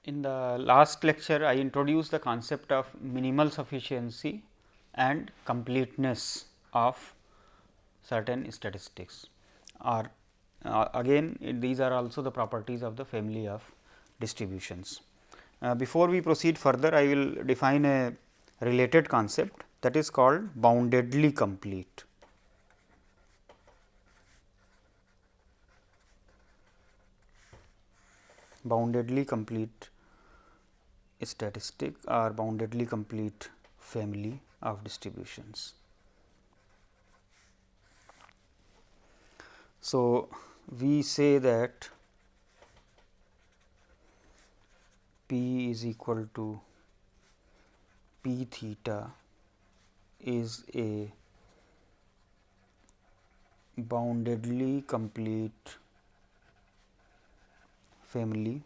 In the last lecture, I introduced the concept of minimal sufficiency and completeness of certain statistics, or again these are also the properties of the family of distributions. Before we proceed further, I will define a related concept, that is called boundedly complete. Boundedly complete statistic or boundedly complete family of distributions. So, we say that P is equal to P theta is a boundedly complete family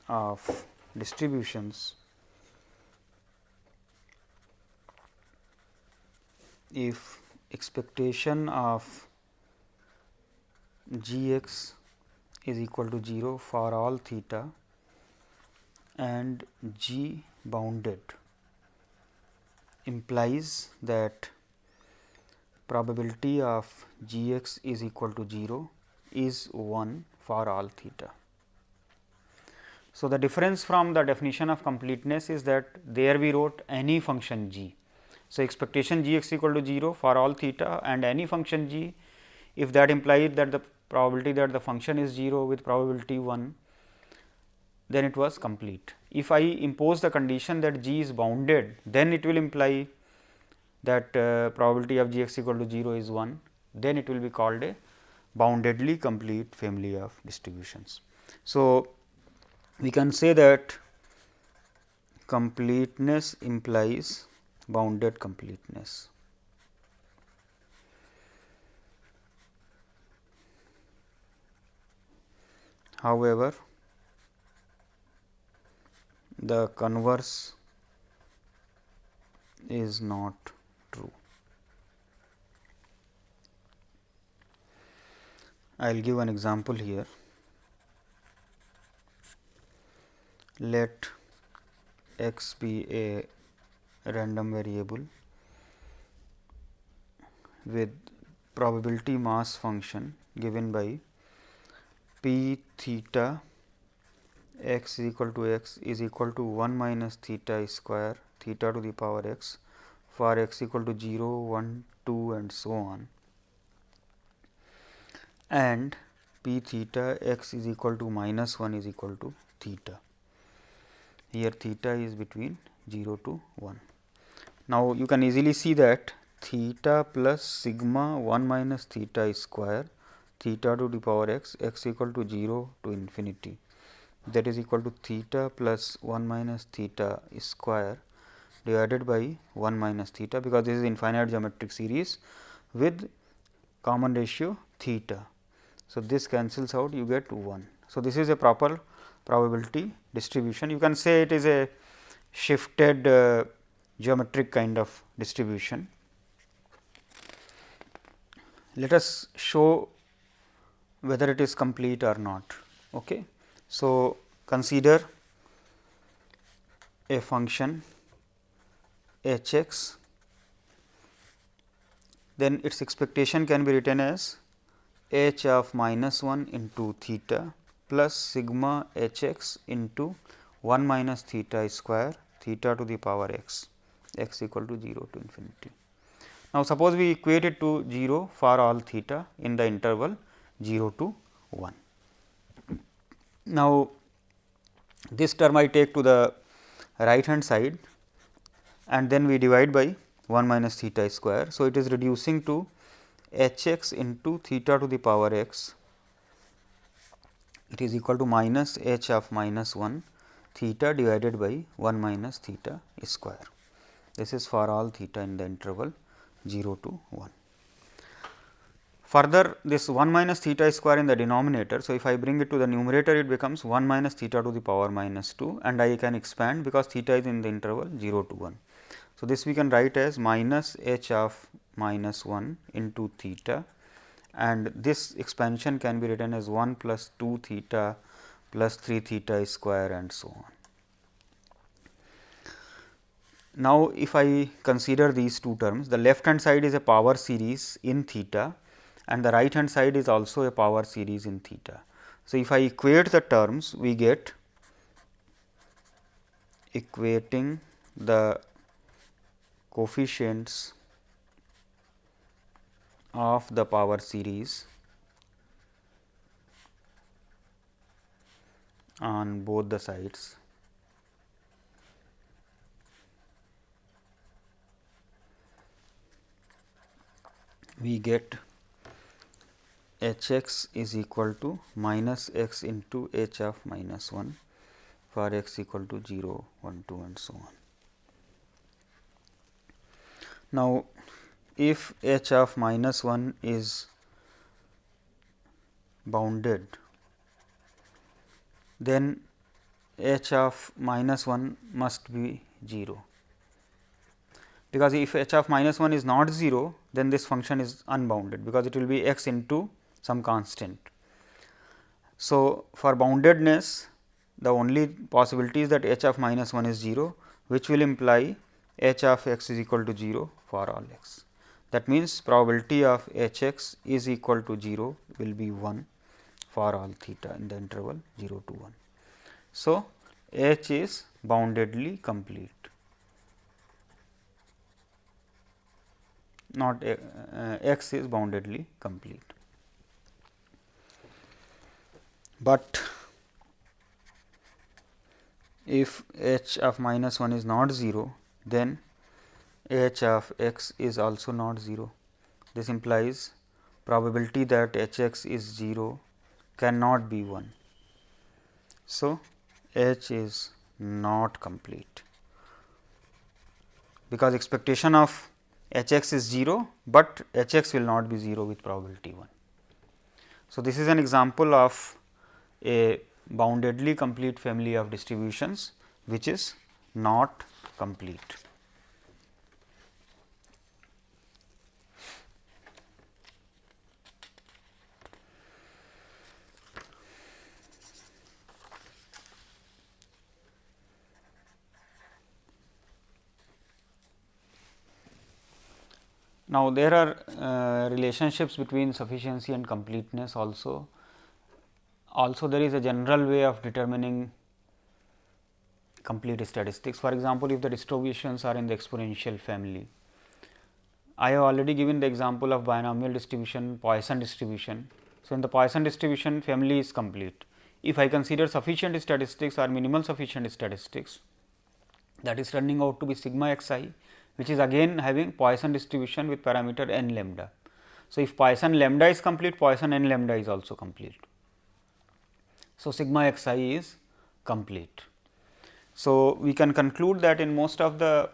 of distributions if expectation of g x is equal to 0 for all theta and g bounded implies that probability of g x is equal to 0 is 1 for all theta. So, the difference from the definition of completeness is that there we wrote any function g. So, expectation g x equal to 0 for all theta and any function g, if that implies that the probability that the function is 0 with probability 1, then it was complete. If I impose the condition that g is bounded, then it will imply that probability of g x equal to 0 is 1, then it will be called a boundedly complete family of distributions. So, we can say that completeness implies bounded completeness. However, the converse is not true. I will give an example here. Let x be a random variable with probability mass function given by p theta x is equal to x is equal to 1 minus theta square theta to the power x for x equal to 0, 1, 2 and so on, and p theta x is equal to minus 1 is equal to theta. Here theta is between 0 to 1. Now, you can easily see that theta plus sigma 1 minus theta square theta to the power x equal to 0 to infinity, that is equal to theta plus 1 minus theta square divided by 1 minus theta, because this is infinite geometric series with common ratio theta. So, this cancels out, you get 1. So, this is a proper probability distribution. You can say it is a shifted geometric kind of distribution. Let us show whether it is complete or not. Okay. So, consider a function h x, then its expectation can be written as h of minus 1 into theta plus sigma h x into 1 minus theta square theta to the power x, x equal to 0 to infinity. Now, suppose we equate it to 0 for all theta in the interval 0 to 1. Now, this term I take to the right hand side and then we divide by 1 minus theta square. So, it is reducing to h x into theta to the power x, it is equal to minus h of minus 1 theta divided by 1 minus theta square. This is for all theta in the interval 0 to 1. Further, this 1 minus theta square in the denominator. So, if I bring it to the numerator, it becomes 1 minus theta to the power minus 2 and I can expand because theta is in the interval 0 to 1. So, this we can write as minus h of minus 1 into theta, and this expansion can be written as 1 plus 2 theta plus 3 theta square and so on. Now, if I consider these two terms, the left hand side is a power series in theta and the right hand side is also a power series in theta. So, if I equate the terms, we get equating the coefficients of the power series on both the sides we get h x is equal to minus x into h of minus 1 for x equal to 0, 1, 2 and so on. Now, if h of minus 1 is bounded, then h of minus 1 must be 0, because if h of minus 1 is not 0, then this function is unbounded, because it will be x into some constant. So, for boundedness, the only possibility is that h of minus 1 is 0, which will imply h of x is equal to 0 for all x. That means, probability of h x is equal to 0 will be 1 for all theta in the interval 0 to 1. So, h is boundedly complete, not x is boundedly complete. But if h of minus 1 is not 0, then h of x is also not 0. This implies probability that h x is 0 cannot be 1. So, h is not complete, because expectation of h x is 0, but h x will not be 0 with probability 1. So, this is an example of a boundedly complete family of distributions, which is not complete. Now, there are relationships between sufficiency and completeness also. Also, there is a general way of determining complete statistics. For example, if the distributions are in the exponential family, I have already given the example of binomial distribution, Poisson distribution. So, in the Poisson distribution, family is complete. If I consider sufficient statistics or minimal sufficient statistics, that is turning out to be sigma x I, which is again having Poisson distribution with parameter n lambda. So, if Poisson lambda is complete, Poisson n lambda is also complete. So, sigma x I is complete. So, we can conclude that in most of the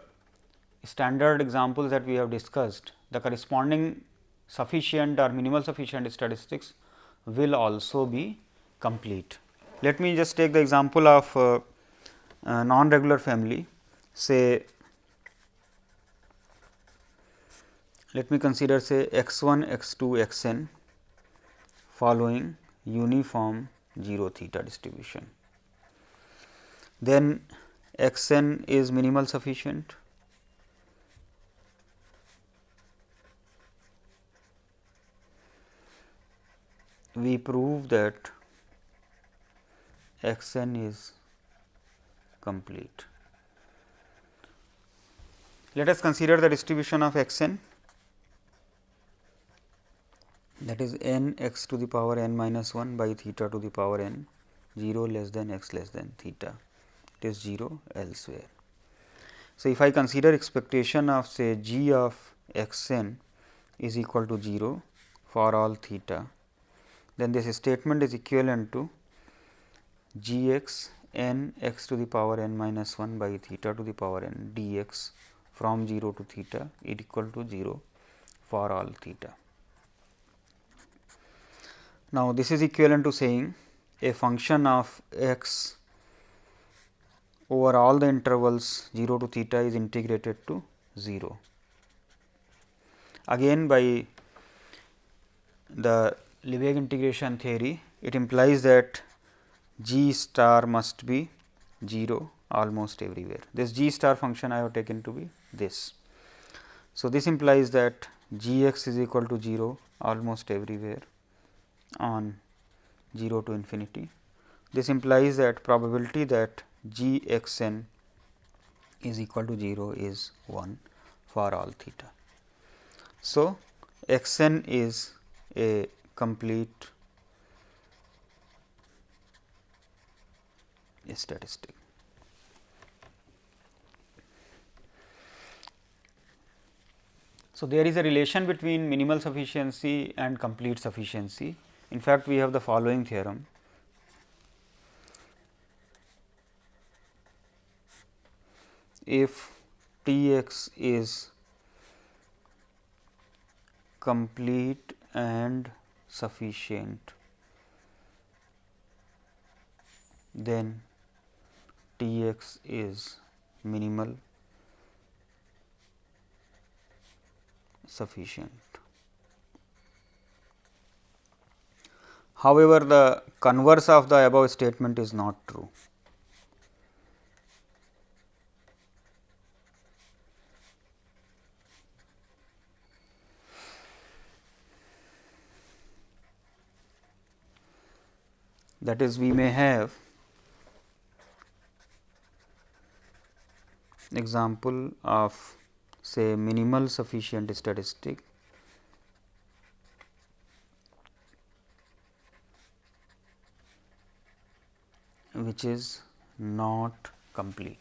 standard examples that we have discussed, the corresponding sufficient or minimal sufficient statistics will also be complete. Let me just take the example of non-regular family. Say, let me consider say x 1, x 2, x n following uniform 0 theta distribution. Then x n is minimal sufficient, we prove that x n is complete. Let us consider the distribution of x n, that is n x to the power n minus 1 by theta to the power n 0 less than x less than theta, it is 0 elsewhere. So, if I consider expectation of say g of x n is equal to 0 for all theta, then this statement is equivalent to g x n x to the power n minus 1 by theta to the power n dx from 0 to theta is equal to 0 for all theta. Now, this is equivalent to saying a function of x over all the intervals 0 to theta is integrated to 0. Again, by the Lebesgue integration theory, it implies that g star must be 0 almost everywhere. This g star function I have taken to be this. So, this implies that g x is equal to 0 almost everywhere on 0 to infinity. This implies that probability that g x n is equal to 0 is 1 for all theta. So, x n is a complete statistic. So, there is a relation between minimal sufficiency and complete sufficiency. In fact, we have the following theorem. If T x is complete and sufficient, then T x is minimal sufficient. However, the converse of the above statement is not true. That is, we may have example of say minimal sufficient statistic which is not complete.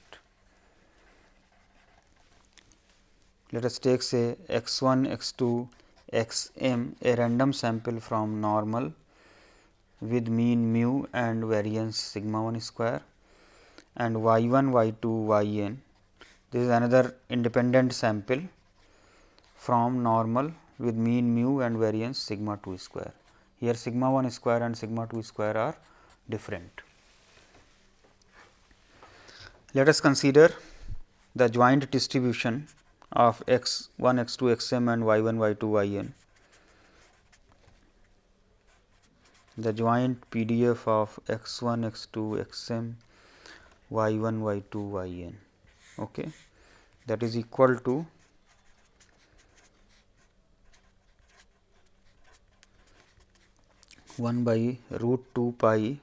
Let us take say x 1, x 2, x m, a random sample from normal with mean mu and variance sigma 1 square, and y 1, y 2, y n. This is another independent sample from normal with mean mu and variance sigma 2 square. Here sigma 1 square and sigma 2 square are different. Let us consider the joint distribution of x 1, x 2, x m and y 1, y 2, y n. The joint PDF of x 1, x 2, x m, y 1, y 2, y n. Okay. That is equal to one by root 2 pi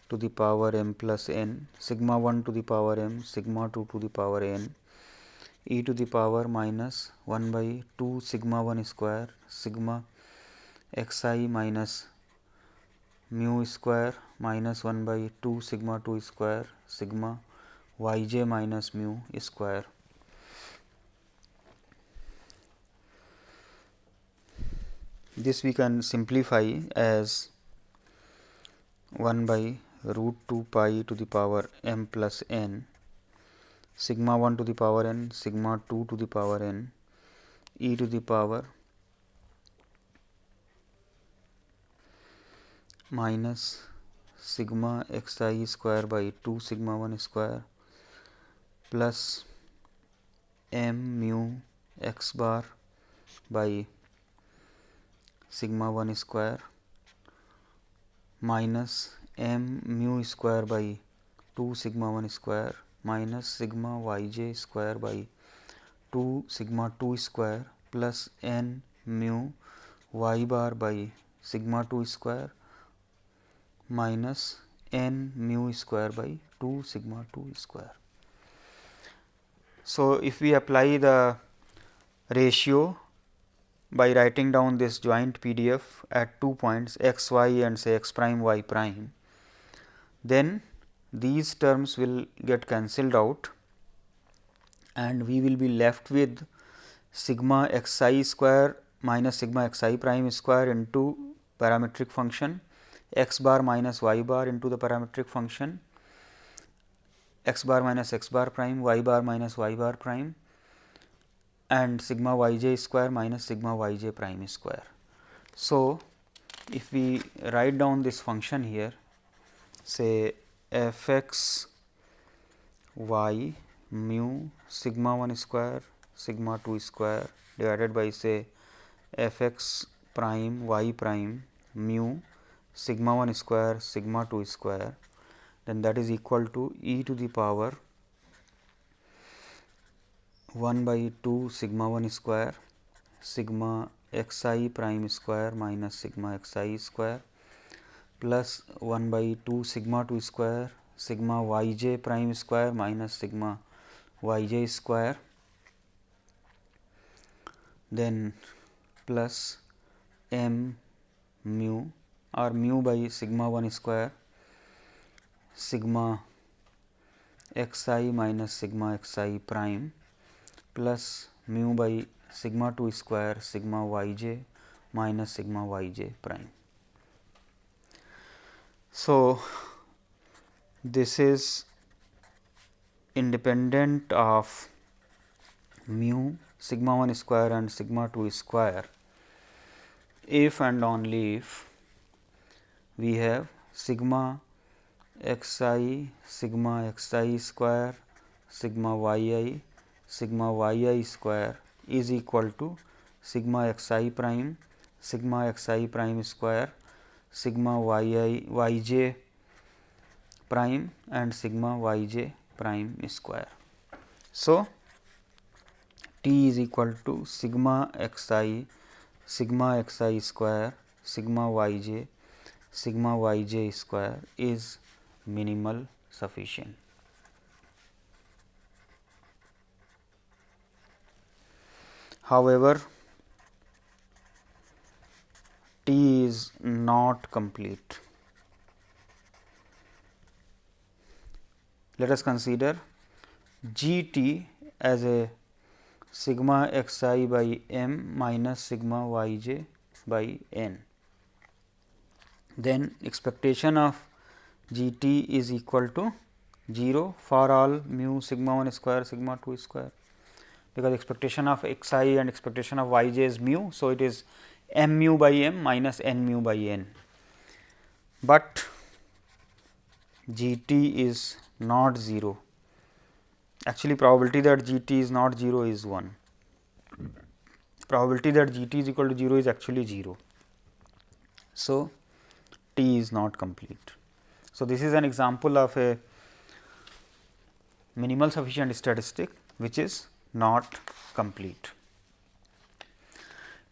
to the power m plus n, sigma 1 to the power m, sigma 2 to the power n, e to the power minus 1 by 2 sigma 1 square, sigma x I minus mu square minus 1 by 2 sigma 2 square, sigma y j minus mu square. This we can simplify as 1 by root 2 pi to the power m plus n, sigma 1 to the power n, sigma 2 to the power n, e to the power minus sigma x I square by 2 sigma 1 square plus m mu x bar by sigma 1 square minus m mu square by 2 sigma 1 square minus sigma y j square by 2 sigma 2 square plus n mu y bar by sigma 2 square minus n mu square by 2 sigma 2 square. So, if we apply the ratio by writing down this joint PDF at 2 points x y and say x prime y prime, then these terms will get cancelled out and we will be left with sigma x I square minus sigma x I prime square into parametric function, x bar minus y bar into the parametric function, x bar minus x bar prime, y bar minus y bar prime, and sigma y j square minus sigma y j prime square. So, if we write down this function here, say f x y mu sigma 1 square sigma 2 square divided by say f x prime y prime mu sigma 1 square sigma 2 square then that is equal to e to the power 1 by 2 sigma 1 square sigma x I prime square minus sigma x I square plus 1 by 2 sigma 2 square sigma y j prime square minus sigma y j square, then plus m mu or mu by sigma 1 square sigma x I minus sigma x I prime plus mu by sigma 2 square sigma y j minus sigma y j prime. So, this is independent of mu sigma 1 square and sigma 2 square if and only if we have sigma x I sigma x I square sigma y I square is equal to sigma x I prime square sigma y j prime and sigma y j prime square. So, T is equal to sigma x I square sigma y j square is minimal sufficient. However, T is not complete. Let us consider G T as a sigma x I by m minus sigma y j by n. Then expectation of G T is equal to 0 for all mu sigma 1 square sigma 2 square, because expectation of x I and expectation of y j is mu. So, it is m mu by m minus n mu by n, but G T is not 0. Actually, probability that G T is not 0 is 1. Probability that G T is equal to 0 is actually 0. So, T is not complete. So, this is an example of a minimal sufficient statistic which is not complete.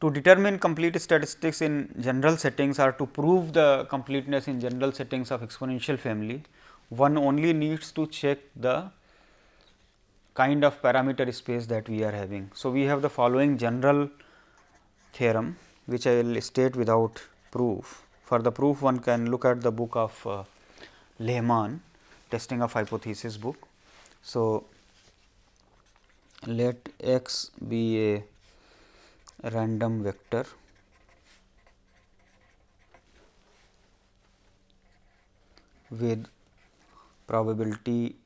To determine complete statistics in general settings or to prove the completeness in general settings of exponential family, one only needs to check the kind of parameter space that we are having. So, we have the following general theorem which I will state without proof. For the proof, one can look at the book of Lehman, testing of hypothesis book. So, let x be a random vector with probability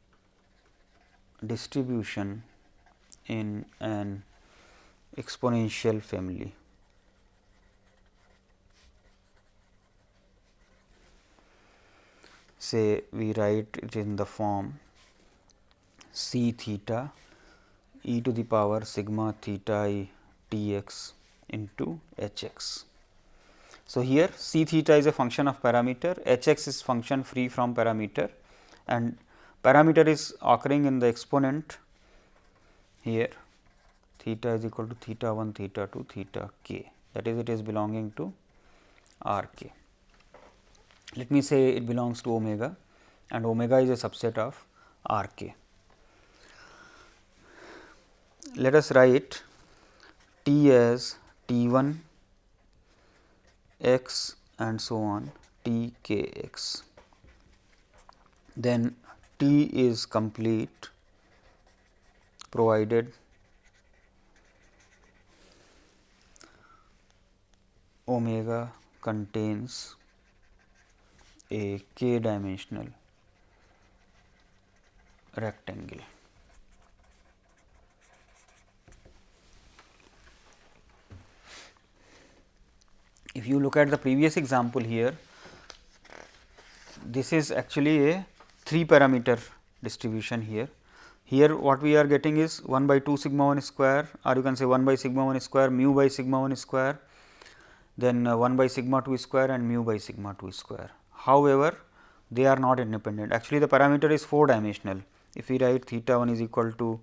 distribution in an exponential family. Say we write it in the form c theta e to the power sigma theta I t x into h x. So, here c theta is a function of parameter, h x is function free from parameter, and parameter is occurring in the exponent here theta is equal to theta 1 theta 2 theta k, that is it is belonging to r k. Let me say it belongs to omega and omega is a subset of r k. Let us write t as t 1 x and so on t k x. Then T is complete provided omega contains a k dimensional rectangle. If you look at the previous example here, this is actually a 3 parameter distribution here. Here what we are getting is 1 by 2 sigma 1 square, or you can say 1 by sigma 1 square, mu by sigma 1 square, then 1 by sigma 2 square and mu by sigma 2 square. However, they are not independent. Actually, the parameter is 4 dimensional. If we write theta 1 is equal to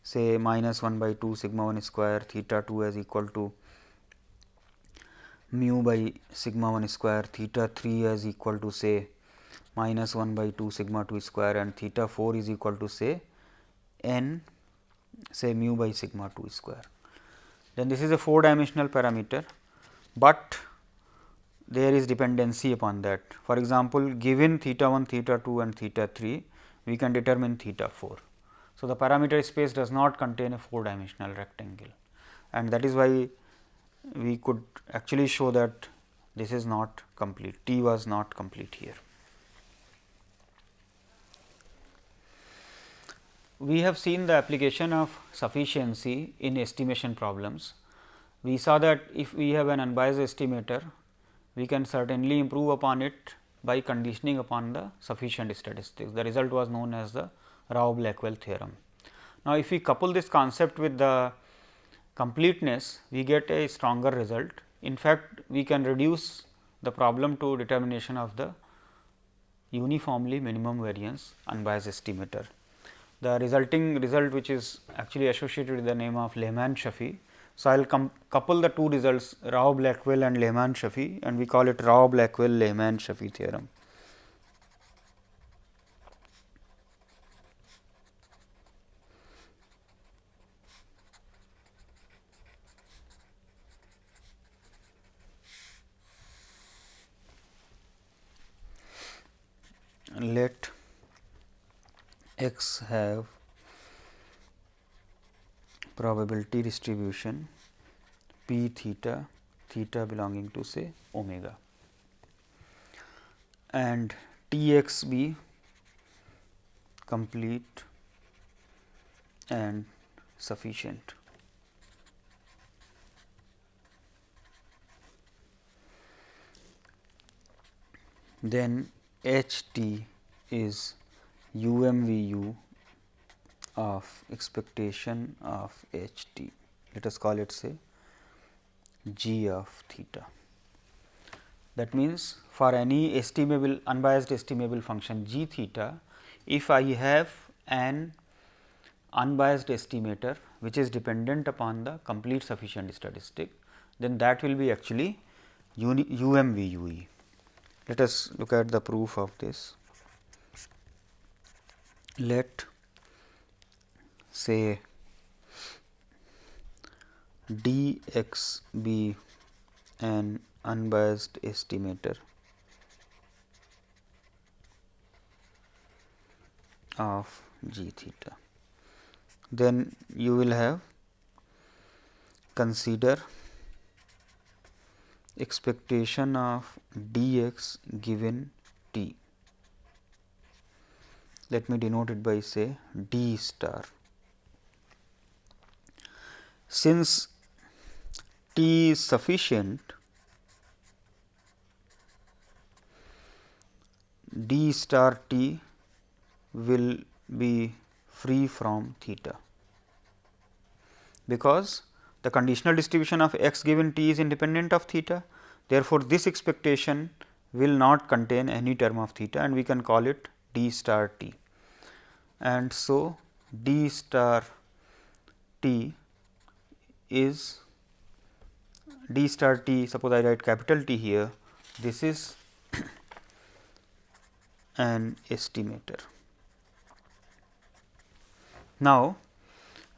say minus 1 by 2 sigma 1 square, theta 2 is equal to mu by sigma 1 square, theta 3 is equal to say minus 1 by 2 sigma 2 square, and theta 4 is equal to say n say mu by sigma 2 square. Then this is a 4 dimensional parameter, but there is dependency upon that. For example, given theta 1, theta 2 and theta 3, we can determine theta 4. So, the parameter space does not contain a 4 dimensional rectangle, and that is why we could actually show that this is not complete, T was not complete here. We have seen the application of sufficiency in estimation problems. We saw that if we have an unbiased estimator, we can certainly improve upon it by conditioning upon the sufficient statistics. The result was known as the Rao-Likewell theorem. Now, if we couple this concept with the completeness, we get a stronger result. In fact, we can reduce the problem to determination of the uniformly minimum variance unbiased estimator. The resulting result, which is actually associated with the name of Lehman-Shafi. So, I will couple the two results, Rao-Likewell and Lehman-Shafi, and we call it Rao-Likewell-Lehman-Shafi theorem. Let x have probability distribution p theta, theta belonging to say omega, and T x be complete and sufficient. Then H t is UMVU of expectation of H t. Let us call it say g of theta. That means, for any estimable unbiased estimable function g theta, if I have an unbiased estimator which is dependent upon the complete sufficient statistic, then that will be actually UMVUE. Let us look at the proof of this. Let say dx be an unbiased estimator of g theta. Then you will have consider expectation of dx given t. Let me denote it by say d star. Since t is sufficient, d star t will be free from theta, because the conditional distribution of x given t is independent of theta. Therefore, this expectation will not contain any term of theta, and we can call it d star t. And so, d star t is d star t, suppose I write capital T here, this is an estimator. Now,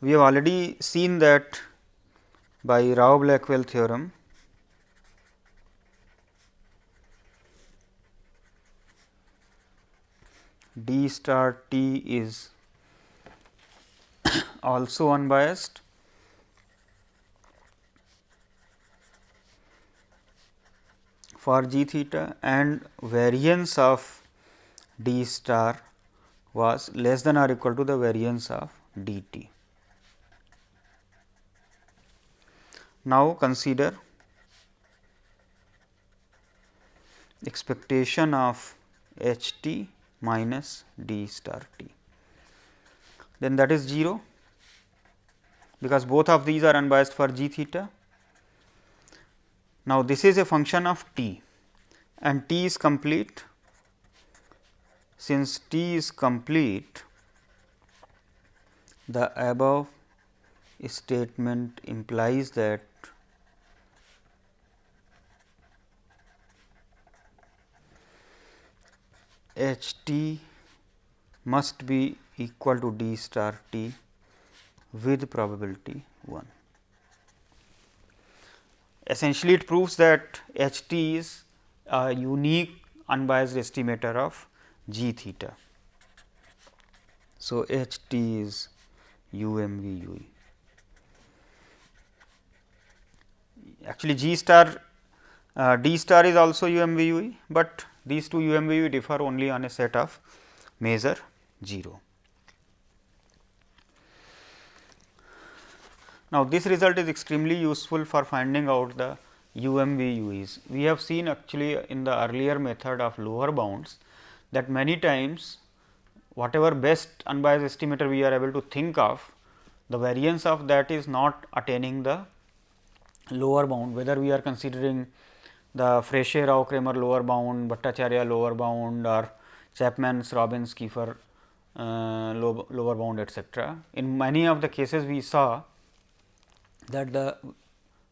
we have already seen that by Rao-Likewell theorem, d star t is also unbiased for g theta, and variance of d star was less than or equal to the variance of d t. Now, consider expectation of h t minus d star t, then that is 0, because both of these are unbiased for g theta. Now, this is a function of t, and t is complete since T is complete, the above statement implies that H T must be equal to D star T with probability 1. Essentially, it proves that H T is a unique unbiased estimator of G theta. So, H T is UMVUE. Actually, G star D star is also UMVUE, but these two UMVUE differ only on a set of measure 0. Now, this result is extremely useful for finding out the UMVUEs. We have seen actually in the earlier method of lower bounds that many times whatever best unbiased estimator we are able to think of, the variance of that is not attaining the lower bound, whether we are considering the Fréchet-Rao-Kramer lower bound, Bhattacharya lower bound or Chapman's, Robbins, Kiefer lower bound, etc. In many of the cases we saw that the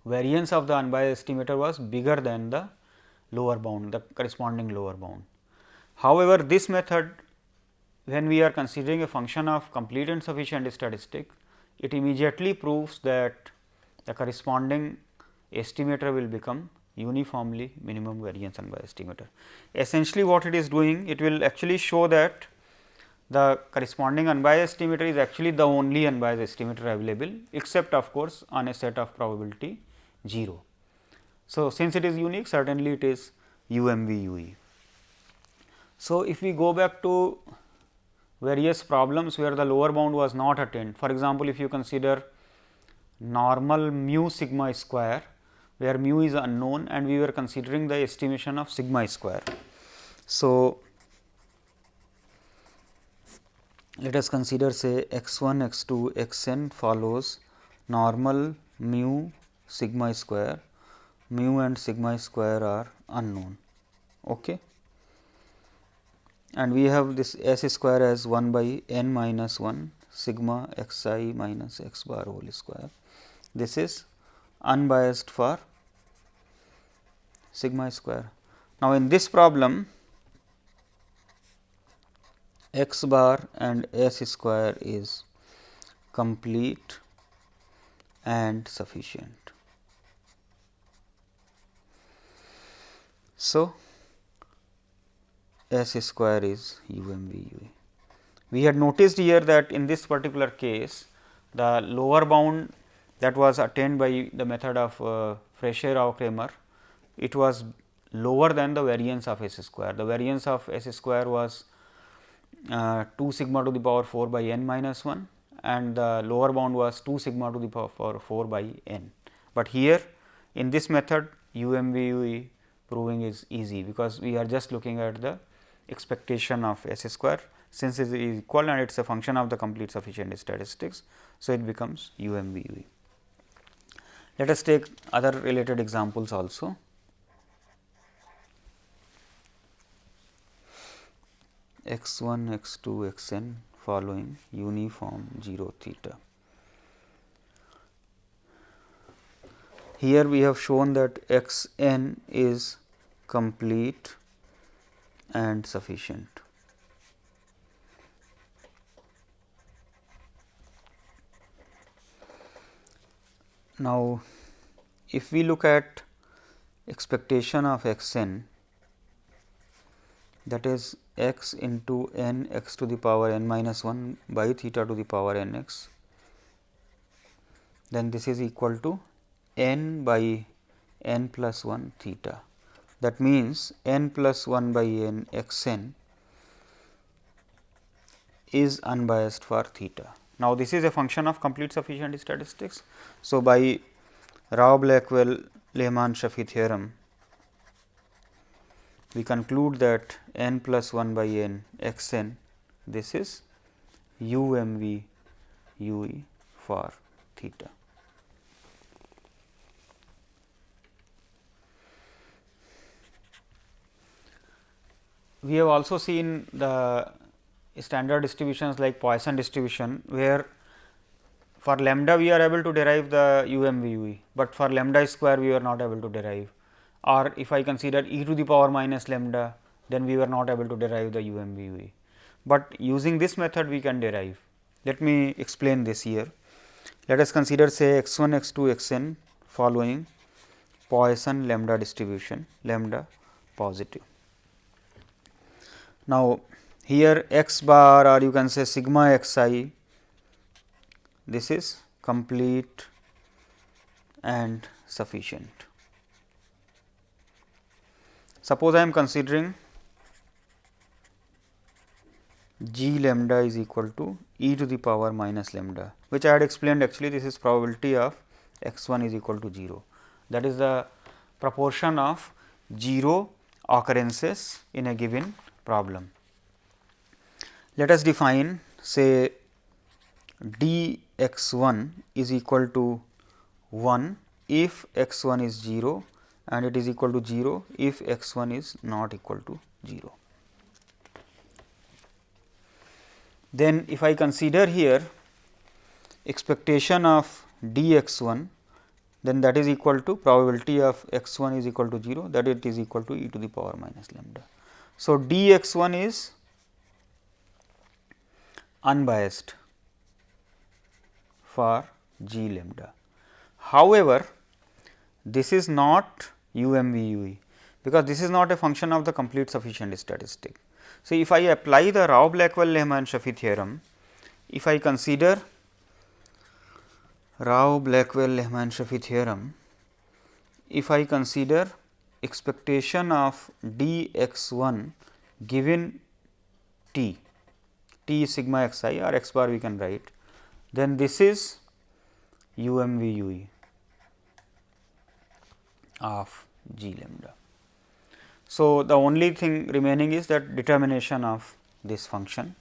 variance of the unbiased estimator was bigger than the lower bound, the corresponding lower bound. However, this method, when we are considering a function of complete and sufficient statistic, it immediately proves that the corresponding estimator will become uniformly minimum variance unbiased estimator. Essentially, what it is doing, it will actually show that the corresponding unbiased estimator is actually the only unbiased estimator available, except of course, on a set of probability 0. So, since it is unique, certainly it is UMVUE. So, if we go back to various problems where the lower bound was not attained, for example, if you consider normal mu sigma square, where mu is unknown and we were considering the estimation of sigma square. So, let us consider say x 1, x 2, x n follows normal mu sigma square, mu and sigma square are unknown. Okay. And we have this s square as 1 by n minus 1 sigma x I minus x bar whole square. This is unbiased for sigma square. Now, in this problem, x bar and s square is complete and sufficient. So, s square is UMVUE. We had noticed here that in this particular case, the lower bound that was attained by the method of Fréchet-Rao-Kramer, it was lower than the variance of s square. The variance of s square was 2 sigma to the power 4 by n minus 1 and the lower bound was 2 sigma to the power 4 by n. But here in this method UMVUE proving is easy, because we are just looking at the expectation of s square, since it is equal and it is a function of the complete sufficient statistics. So, it becomes UMVUE. Let us take other related examples also. X 1, x 2, x n following uniform 0 theta. Here we have shown that x n is complete and sufficient. Now, if we look at expectation of x n, that is x into n x to the power n minus 1 by theta to the power n x, then this is equal to n by n plus 1 theta. That means, n plus 1 by n x n is unbiased for theta. Now, this is a function of complete sufficient statistics. So, by Rao-Blackwell-Lehmann-Schaffe theorem, we conclude that n plus 1 by n x n, this is UMVUE for theta. we have also seen the standard distributions like Poisson distribution, where for lambda we are able to derive the UMVU, but for lambda square we are not able to derive, or if I consider e to the power minus lambda, then we were not able to derive the UMVU, but using this method we can derive. Let me explain this here. Let us consider say x 1, x 2, x n following Poisson lambda distribution, lambda positive. Now, here x bar, or you can say sigma x I, this is complete and sufficient. Suppose I am considering g lambda is equal to e to the power minus lambda, which I had explained. Actually, this is probability of x 1 is equal to 0. That is the proportion of 0 occurrences in a given problem. Let us define say d x 1 is equal to 1 if x 1 is 0 and it is equal to 0 if x 1 is not equal to 0. Then if I consider here expectation of d x 1, then that is equal to probability of x 1 is equal to 0, that it is equal to e to the power minus lambda. So, d x 1 is unbiased for g lambda. However, this is not UMVU, because this is not a function of the complete sufficient statistic. So, if I apply the Rao-Blackwell-Lehman-Schaffe theorem, if I consider Rao-Blackwell-Lehman-Schaffe theorem, if I consider expectation of d x 1 given t, t is sigma x I or x bar we can write, then this is UMVU of g lambda. So, the only thing remaining is that determination of this function.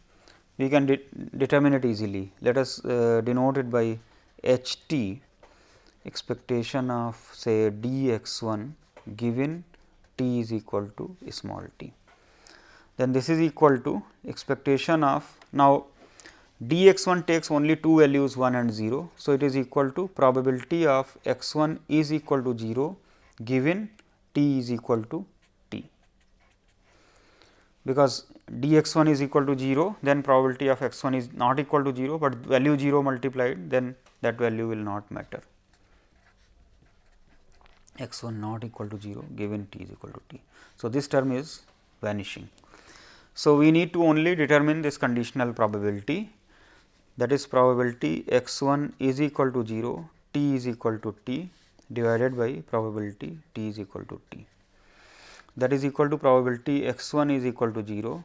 We can determine it easily. Let us denote it by h t, expectation of say d x 1 given t is equal to small t. Then this is equal to expectation of, now d x 1 takes only two values 1 and 0. So, it is equal to probability of x 1 is equal to 0 given t is equal to t. Because d x 1 is equal to 0, then probability of x 1 is not equal to 0, but value 0 multiplied, then that value will not matter, x 1 not equal to 0 given t is equal to t. So, this term is vanishing. So, we need to only determine this conditional probability, that is probability x 1 is equal to 0, t is equal to t divided by probability t is equal to t, that is equal to probability x 1 is equal to 0.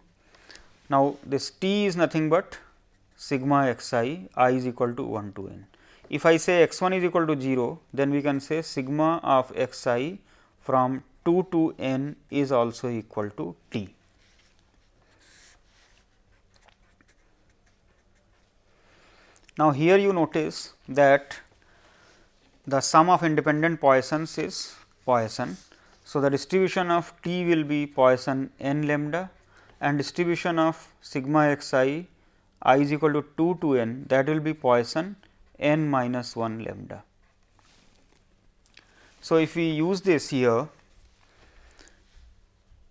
Now, this t is nothing but sigma x I is equal to 1 to n. If I say x 1 is equal to 0, then we can say sigma of x I from 2 to n is also equal to t. Now, here you notice that the sum of independent Poissons is Poisson. So, the distribution of t will be Poisson n lambda, and distribution of sigma x I is equal to 2 to n, that will be Poisson n minus 1 lambda. So, if we use this here,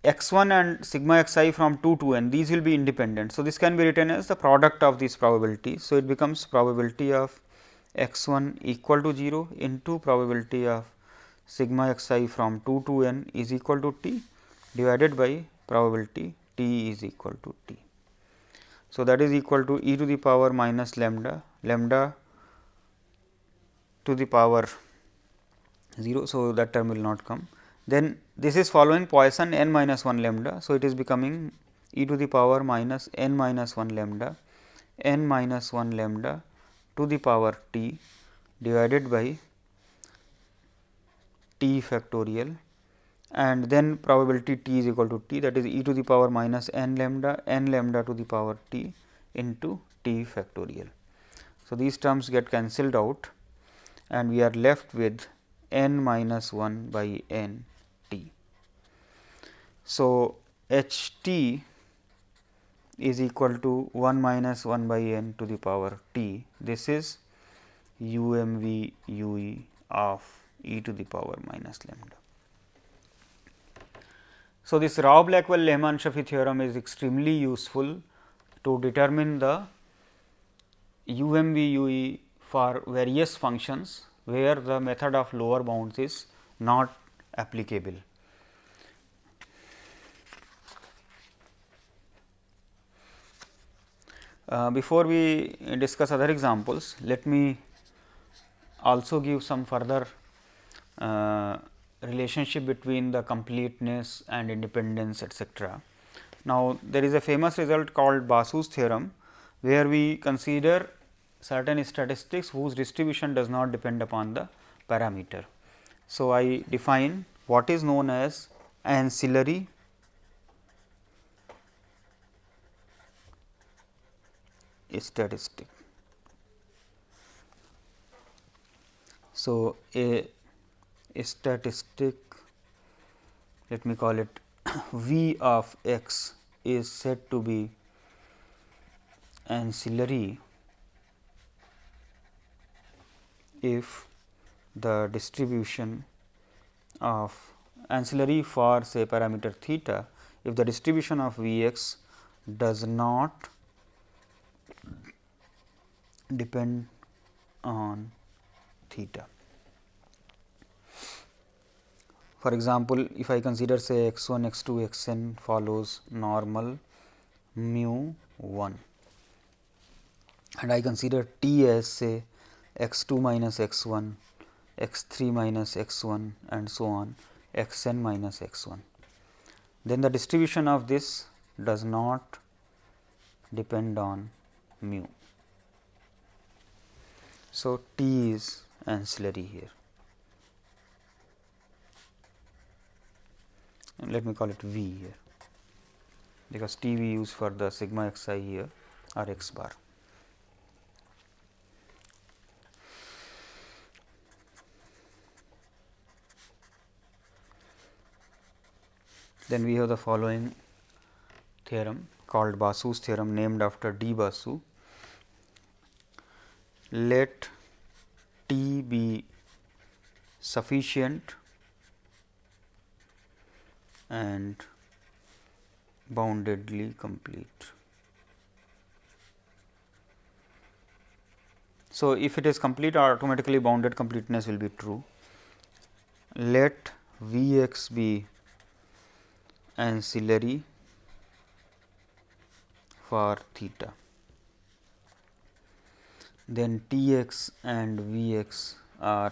x 1 and sigma x I from 2 to n, these will be independent. So, this can be written as the product of these probabilities. So, it becomes probability of x 1 equal to 0 into probability of sigma x I from 2 to n is equal to t divided by probability t is equal to t. So, that is equal to e to the power minus lambda, lambda to the power 0. So, that term will not come. Then this is following Poisson n minus 1 lambda. So, it is becoming e to the power minus n minus 1 lambda, n minus 1 lambda to the power t divided by t factorial, and then probability t is equal to t, that is e to the power minus n lambda to the power t into t factorial. So, these terms get cancelled out and we are left with n minus 1 by n t. So, h t is equal to 1 minus 1 by n to the power t. This is UMVU of e to the power minus lambda. So, this Rao-Blackwell-Lehmann-Schaffe theorem is extremely useful to determine the UMVU for various functions where the method of lower bounds is not applicable. Before we discuss other examples, let me also give some further relationship between the completeness and independence, etc. Now, there is a famous result called Baucis theorem, where we consider certain statistics whose distribution does not depend upon the parameter. So, I define what is known as ancillary statistic. So, a statistic, let me call it V of x, is said to be ancillary if the distribution of ancillary for say parameter theta, if the distribution of V x does not depend on theta. For example, if I consider say x 1, x 2, x n follows normal mu 1, and I consider t as say x 2 minus x 1, x 3 minus x 1 and so on, x n minus x 1, then the distribution of this does not depend on mu. So, t is ancillary here, and let me call it V here, because t we use for the sigma x I here or x bar. Then we have the following theorem called Baucis theorem, named after D. Baucis. Let t be sufficient and boundedly complete. So, if it is complete, automatically bounded completeness will be true. Let V x be ancillary for theta, then T x and V x are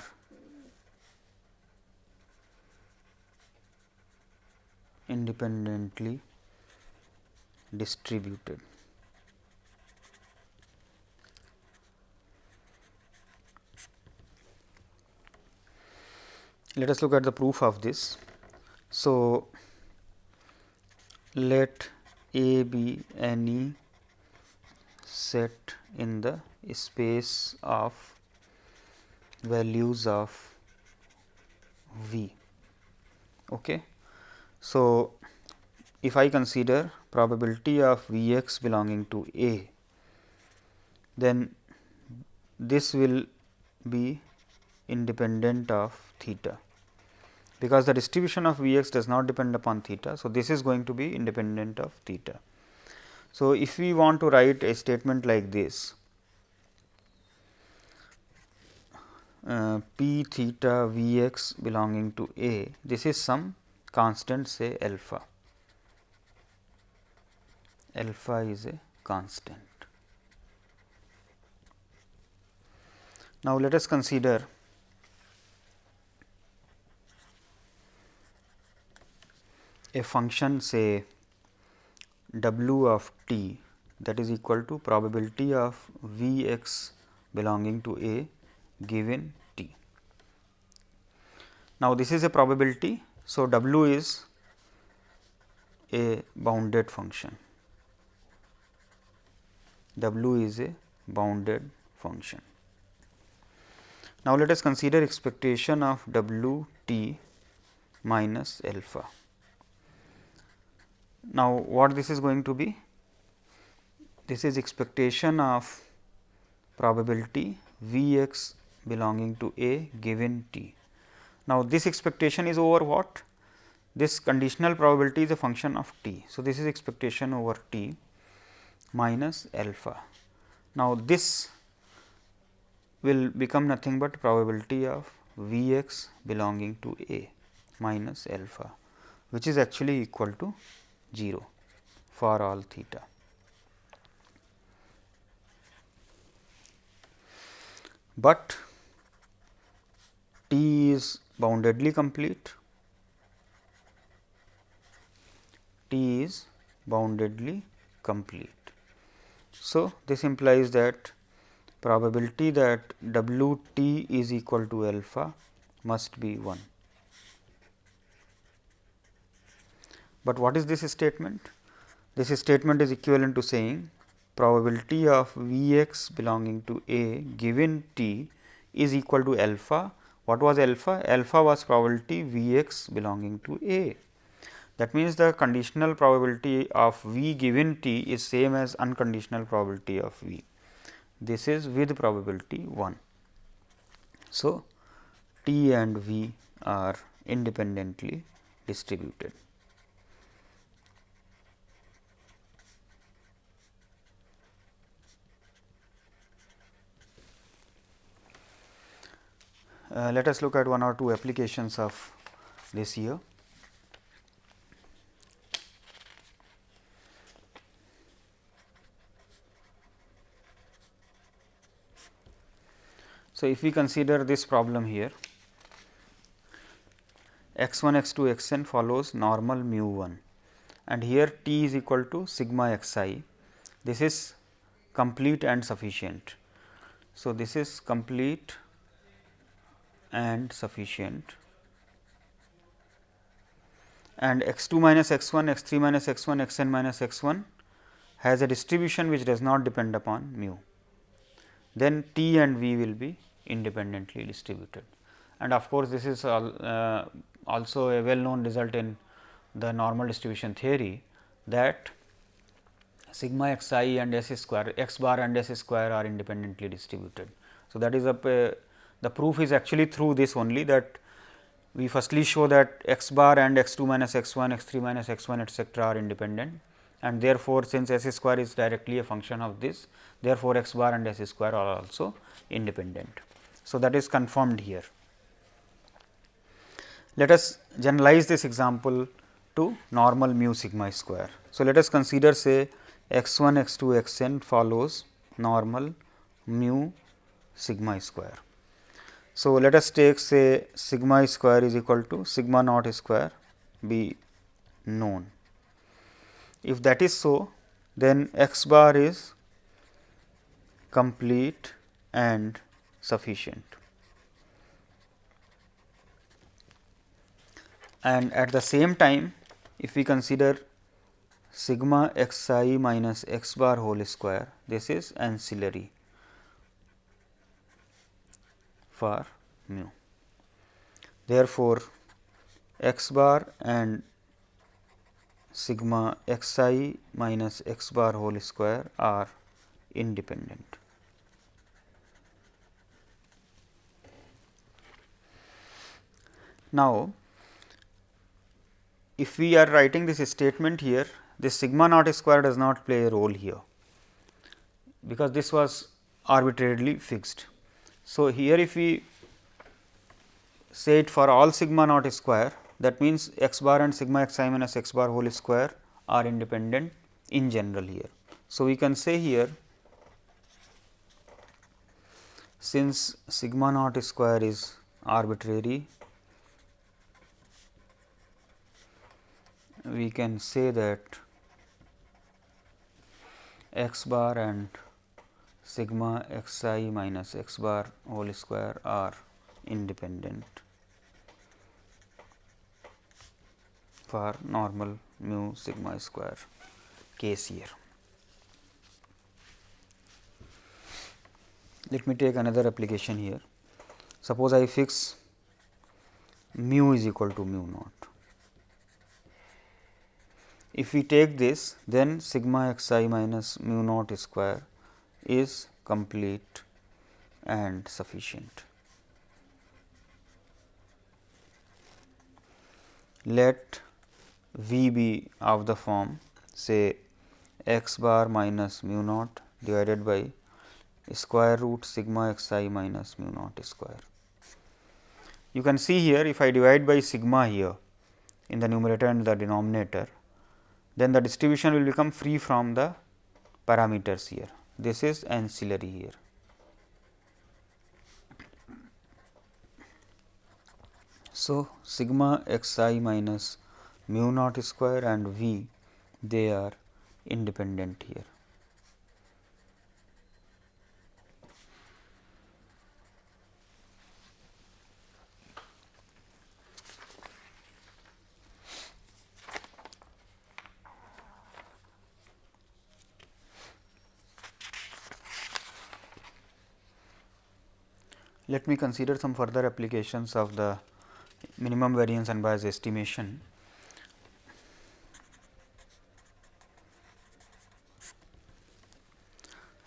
independently distributed. Let us look at the proof of this. So, let A be any set in the space of values of V. Okay. So, if I consider probability of V x belonging to A, then this will be independent of theta, because the distribution of V x does not depend upon theta. So, this is going to be independent of theta. So, if we want to write a statement like this, p theta V x belonging to A, this is some constant, say alpha. Alpha is a constant. Now, let us consider a function, say w of t, that is equal to probability of V x belonging to A given t. Now, this is a probability. So, w is a bounded function. W is a bounded function. Now, let us consider expectation of w t minus alpha. Now, what this is going to be? this is expectation of probability V x belonging to A given t. Now, this expectation is over what? This conditional probability is a function of t. So, this is expectation over t minus alpha. Now, this will become nothing but probability of V x belonging to A minus alpha, which is actually equal to 0 for all theta. But t is boundedly complete, t is boundedly complete. So, this implies that probability that W t is equal to alpha must be 1. But what is this statement? This statement is equivalent to saying probability of V x belonging to A given t is equal to alpha. What was alpha? Alpha was probability V x belonging to A. That means, the conditional probability of V given t is same as unconditional probability of V. This is with probability 1. So, t and V are independently distributed. Let us look at one or two applications of this here. So, if we consider this problem here, x 1 x 2 x n follows normal mu 1 and here t is equal to sigma x I. This is complete and sufficient. So, this is complete and sufficient, and x 2 minus x 1, x 3 minus x 1, x n minus x 1 has a distribution which does not depend upon mu. Then t and v will be independently distributed, and of course, this is also a well known result in the normal distribution theory, that sigma x I and s square, x bar and s square are independently distributed. So, that is the proof is actually through this only, that we firstly show that x bar and x 2 minus x 1, x 3 minus x 1 etcetera are independent, and therefore, since s square is directly a function of this, therefore, x bar and s square are also independent. So, that is confirmed here. Let us generalize this example to normal mu sigma square. So, let us consider say x 1 x 2 x n follows normal mu sigma square. So, let us take say sigma square is equal to sigma naught square be known. If that is so, then x bar is complete and sufficient, and at the same time, if we consider sigma x I minus x bar whole square, this is ancillary for mu. Therefore, x bar and sigma x I minus x bar whole square are independent. Now, if we are writing this statement here, this sigma naught square does not play a role here, because this was arbitrarily fixed. So, here if we say it for all sigma naught square, that means x bar and sigma x I minus x bar whole square are independent in general here. So, we can say here, since sigma naught square is arbitrary, we can say that x bar and sigma x I minus x bar whole square are independent for normal mu sigma square case here. Let me take another application here. Suppose I fix mu is equal to mu naught. if we take this, then sigma xi minus mu naught square is complete and sufficient. Let V be of the form say x bar minus mu naught divided by square root sigma xi minus mu naught square. You can see here, if I divide by sigma here in the numerator and the denominator, then the distribution will become free from the parameters here. This is ancillary here. So, sigma xi minus mu naught square and V, they are independent here. Let me consider some further applications of the minimum variance unbiased estimation.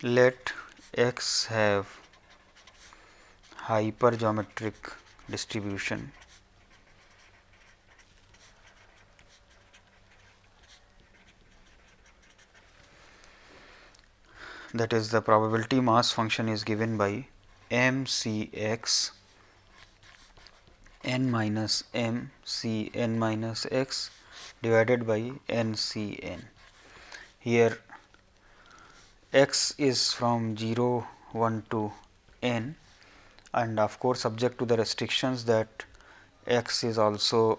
Let x have hypergeometric distribution that is, the probability mass function is given by m c x n minus m c n minus x divided by n c n. Here x is from 0, 1 to n, and of course, subject to the restrictions that x is also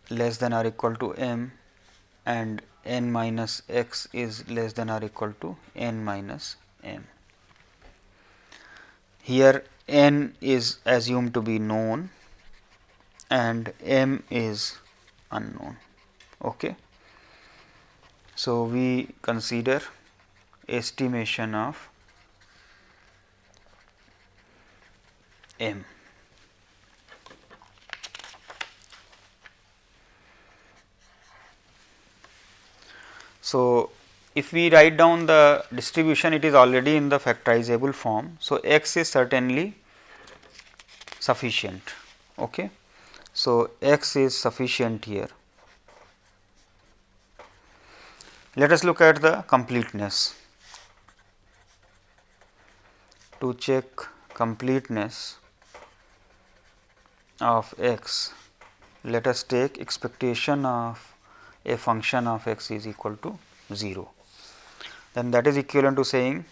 less than or equal to m and n minus x is less than or equal to n minus m. Here n is assumed to be known and m is unknown. Okay. So, we consider estimation of m. So, if we write down the distribution, it is already in the factorizable form. So, x is certainly sufficient. Okay. So, x is sufficient here. Let us look at the completeness. To check completeness of x, let us take expectation of a function of x is equal to 0. Then that is equivalent to saying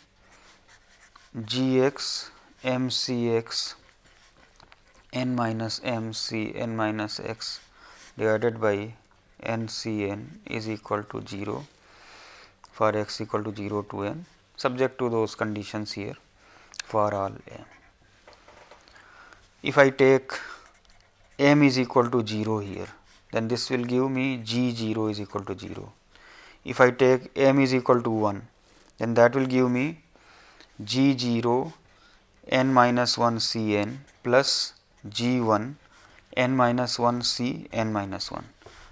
g x m c x n minus m c n minus x divided by n c n is equal to 0 for x equal to 0 to n, subject to those conditions here for all m. If I take m is equal to 0 here, then this will give me g 0 is equal to 0. If I take m is equal to 1, then that will give me g 0 n minus 1 c n plus g 1 n minus 1 c n minus 1.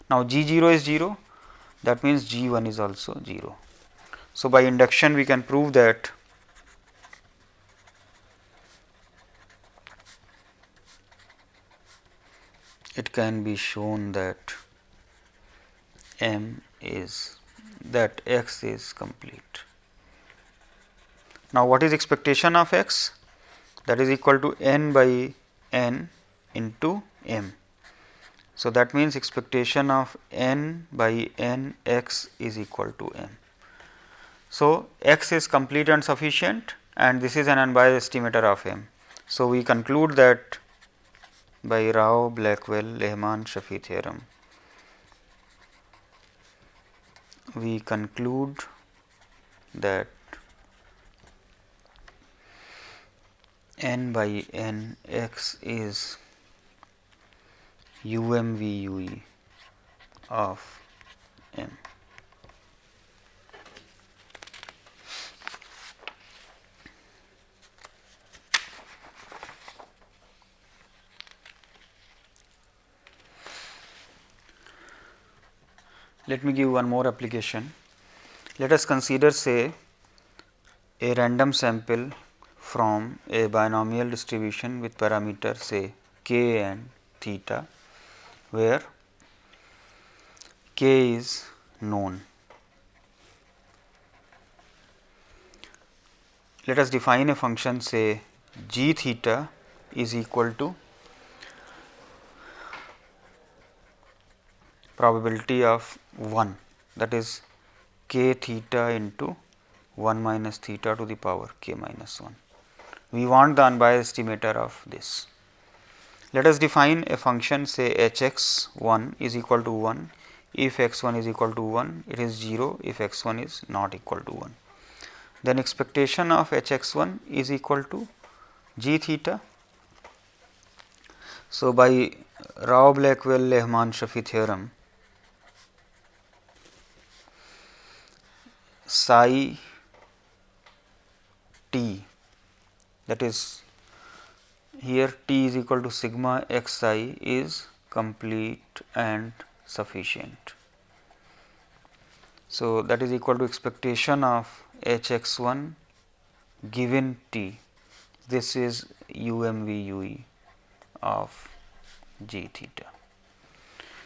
Now, g 0 is 0, that means g 1 is also 0. So, by induction we can prove that it can be shown that x is complete. Now, what is expectation of x? That is equal to n by n into m. So, that means expectation of n by n x is equal to m. So, x is complete and sufficient, and this is an unbiased estimator of m. So, we conclude that by Rao, Blackwell, Lehman, Shafi theorem, we conclude that n by n x is UMVU of m. let me give one more application. Let us consider, say, a random sample from a binomial distribution with parameter, say, k and theta, where k is known. Let us define a function, say, g theta is equal to probability of 1, that is k theta into 1 minus theta to the power k minus 1. We want the unbiased estimator of this. Let us define a function, say, h x 1 is equal to 1. If x 1 is equal to 1, it is 0 if x 1 is not equal to 1. Then expectation of h x 1 is equal to g theta. So, by Rao-Blackwell-Lehman-Shafi theorem, psi t, that is here t is equal to sigma x I, is complete and sufficient. So, that is equal to expectation of h x 1 given t. This is UMVU of g theta.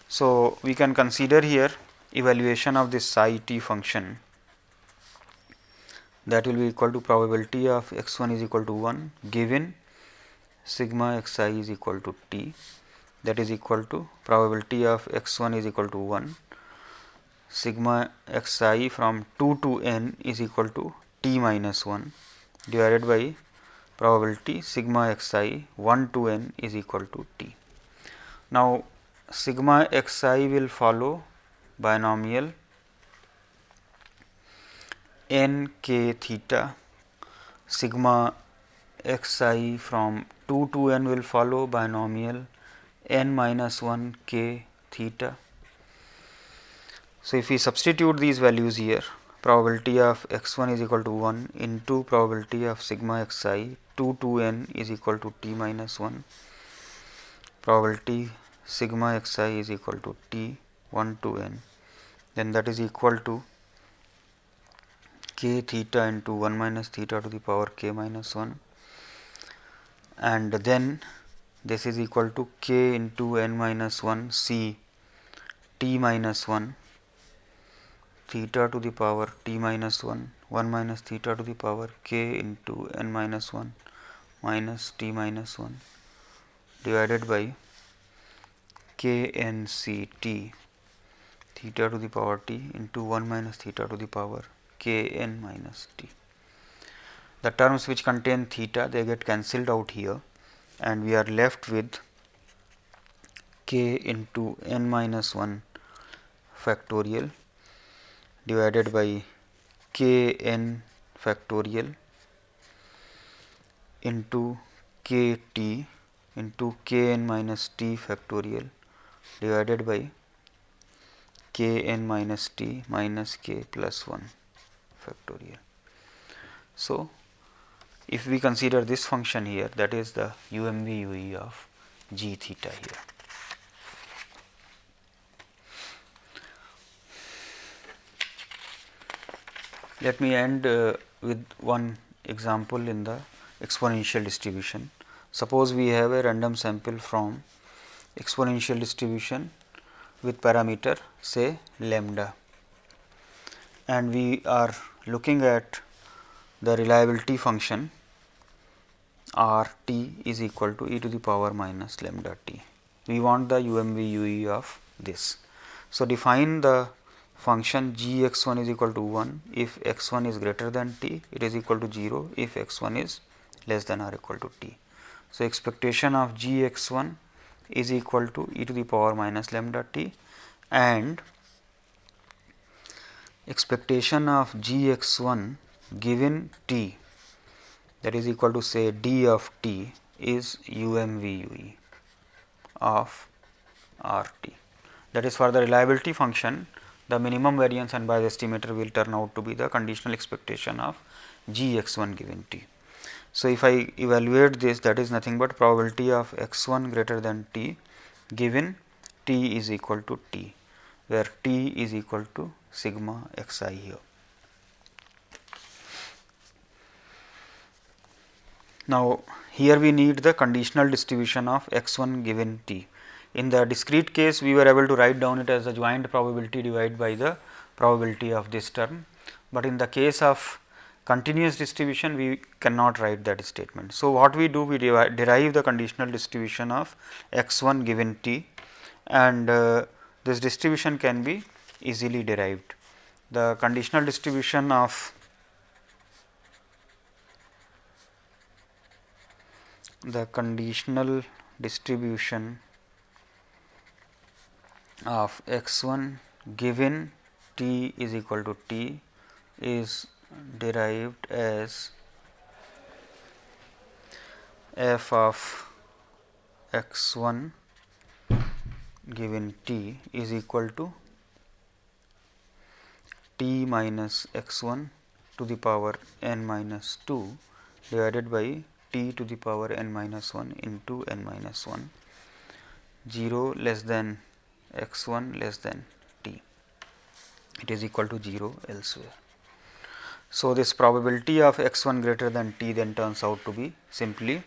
So, we can consider here evaluation of this psi t function, that will be equal to probability of x 1 is equal to 1 given sigma x I is equal to t, that is equal to probability of x 1 is equal to 1 sigma x I from 2 to n is equal to t minus 1 divided by probability sigma x I 1 to n is equal to t. Now, sigma x I will follow binomial n k theta, sigma x I from 2 to n will follow binomial n minus 1 k theta. So, if we substitute these values here, probability of x 1 is equal to 1 into probability of sigma x I 2 to n is equal to t minus 1, probability sigma x I is equal to t 1 to n, then that is equal to k theta into 1 minus theta to the power k minus 1, and then this is equal to k into n minus 1 c t minus 1 theta to the power t minus 1 1 minus theta to the power k into n minus 1 minus t minus 1 divided by k n c t theta to the power t into 1 minus theta to the power k n minus t. The terms which contain theta, they get cancelled out here, and we are left with k into n minus 1 factorial divided by k n factorial into k t into k n minus t factorial divided by k n minus t minus k plus 1 factorial. So, if we consider this function here, that is the UMVU of g theta here. Let me end with one example in the exponential distribution. Suppose we have a random sample from exponential distribution with parameter, say, lambda, and we are looking at the reliability function R t is equal to e to the power minus lambda t. We want the UMVU of this. So, define the function g x 1 is equal to 1 if x 1 is greater than t, it is equal to 0 if x 1 is less than or equal to t. So, expectation of g x 1 is equal to e to the power minus lambda t, and expectation of g x 1 given t, that is equal to, say, d of t, is UMVU of R t. That is, for the reliability function, the minimum variance unbiased estimator will turn out to be the conditional expectation of g x 1 given t. So, if I evaluate this, that is nothing but probability of x 1 greater than t given t is equal to t, where t is equal to sigma xi here. Now, here we need the conditional distribution of x1 given t. In the discrete case, we were able to write down it as the joint probability divided by the probability of this term, but in the case of continuous distribution we cannot write that statement. So, what we do, we derive the conditional distribution of x1 given t, and this distribution can be easily derived. The conditional distribution of x1 given t is equal to t is derived as f of x1 given t is equal to t minus x1 to the power n minus 2 divided by t to the power n minus 1 into n minus 1, 0 less than x1 less than t, it is equal to 0 elsewhere. So, this probability of x1 greater than t then turns out to be simply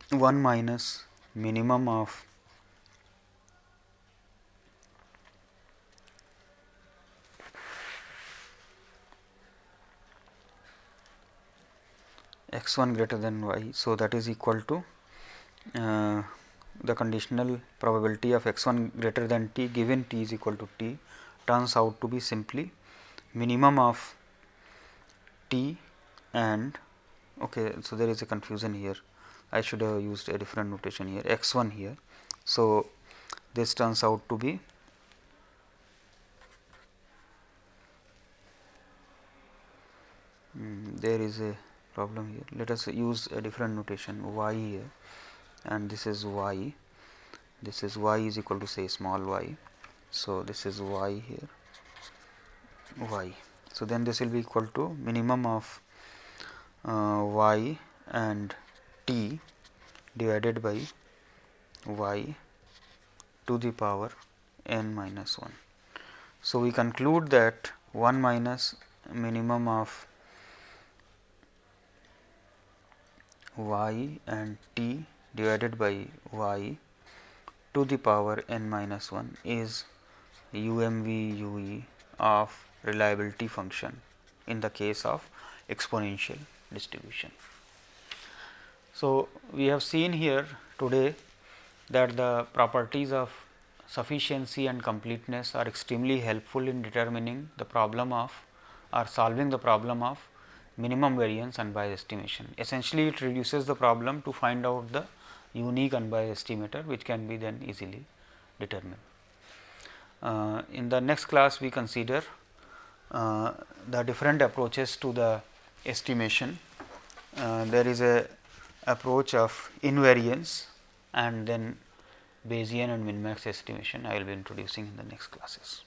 one minus minimum of x1 greater than y. So, that is equal to the conditional probability of x1 greater than t given t is equal to t turns out to be simply minimum of t and okay. So, there is a confusion here, I should have used a different notation here, x1 here. So, this turns out to be there is a problem here. Let us use a different notation y here, and this is y. This is y is equal to say small y. So, this is y here y. So, then this will be equal to minimum of y and t divided by y to the power n minus 1. So, we conclude that 1 minus minimum of y and t divided by y to the power n minus 1 is UMVU of reliability function in the case of exponential distribution. So, we have seen here today that the properties of sufficiency and completeness are extremely helpful in determining the problem of or solving the problem of minimum variance unbiased estimation. Essentially, it reduces the problem to find out the unique unbiased estimator, which can be then easily determined. In the next class, we consider the different approaches to the estimation. There is a approach of invariance and then Bayesian and min-max estimation I will be introducing in the next classes.